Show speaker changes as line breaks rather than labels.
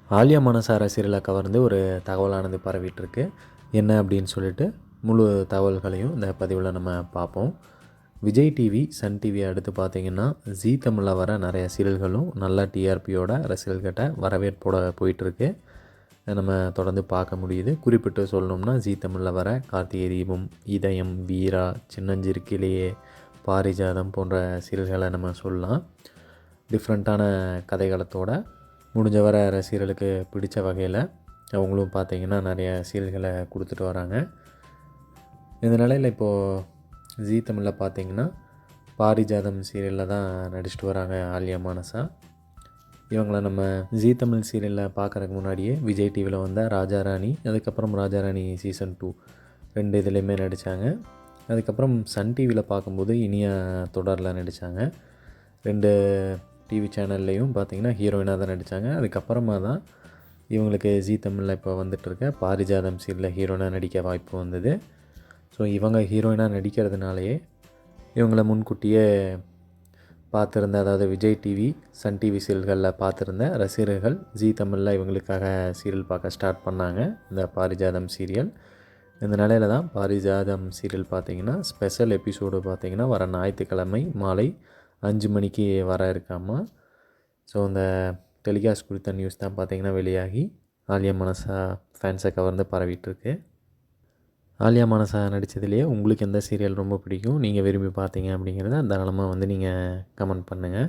ஆலியா மனசா ரசிகர்களை கவர்ந்து ஒரு தகவலானது பரவிட்டுருக்கு. என்ன அப்படின்னு சொல்லிட்டு முழு தகவல்களையும் இந்த பதிவில் நம்ம பார்ப்போம். விஜய் டிவி, சன் டிவி அடுத்து பார்த்திங்கன்னா ஜீ தமிழில் வர நிறைய சீரியல்களும் நல்ல டிஆர்பியோட ரசிகர்கிட்ட வரவேற்போட போயிட்டுருக்கு. நம்ம தொடர்ந்து பார்க்க முடியுது. குறிப்பிட்டு சொல்லணும்னா ஜீ தமிழில் வர கார்த்திகை தீபம், இதயம், வீரா, சின்னஞ்சிறுக்கிலேயே, பாரிஜாதம் போன்ற சீரியல்களை நம்ம சொல்லலாம். டிஃப்ரெண்ட்டான கதைகளத்தோட முடிஞ்ச வர ரசிகர்களுக்கு பிடித்த வகையில் அவங்களும் பார்த்திங்கன்னா நிறைய சீரியல்களை கொடுத்துட்டு வராங்க. இந்த நிலையில் இப்போது ஜீ தமிழில் பார்த்திங்கன்னா பாரிஜாதம் சீரியலில் தான் நடிச்சிட்டு வராங்க ஆலியா மானசா. இவங்கள நம்ம ஜீ தமிழ் சீரியலில் பார்க்குறதுக்கு முன்னாடியே விஜய் டிவியில் வந்த ராஜாராணி, அதுக்கப்புறம் ராஜாராணி சீசன் 2 2 இதுலேயுமே நடித்தாங்க. அதுக்கப்புறம் சன் டிவியில் பார்க்கும்போது இனியா தொடரில் நடித்தாங்க. 2 டிவி சேனல்லையும் பார்த்திங்கன்னா ஹீரோயினாக தான் நடித்தாங்க. அதுக்கப்புறமா தான் இவங்களுக்கு ஜீ தமிழில் இப்போ வந்துட்டுருக்க பாரிஜாதம் சீரியலில் ஹீரோயினாக நடிக்க வாய்ப்பு வந்தது. ஸோ இவங்க ஹீரோயினாக நடிக்கிறதுனாலேயே இவங்கள முன்கூட்டியே பார்த்துருந்த, அதாவது விஜய் டிவி, சன் டிவி சீரியல்களில் பார்த்துருந்த ரசிகர்கள் ஜீ தமிழில் இவங்களுக்காக சீரியல் பார்க்க ஸ்டார்ட் பண்ணாங்க, இந்த பாரிஜாதம் சீரியல். இந்த நிலையில் தான் பாரிஜாதம் சீரியல் பார்த்திங்கன்னா ஸ்பெஷல் எபிசோடு பார்த்திங்கன்னா வர ஞாயிற்றுக்கிழமை மாலை 5 மணிக்கு வர இருக்காமா. ஸோ இந்த டெலிகாஸ்ட் குறித்த நியூஸ் தான் பார்த்திங்கன்னா வெளியாகி ஆலியா மானசா ஃபேன்ஸை கவர்ந்து பரவிட்டுருக்கு. ஆலியா மானசா நடித்ததுலேயே உங்களுக்கு எந்த சீரியல் ரொம்ப பிடிக்கும், நீங்கள் விரும்பி பார்த்தீங்க அப்படிங்கிறத தாராளமாக வந்து நீங்கள் கமெண்ட் பண்ணுங்கள்.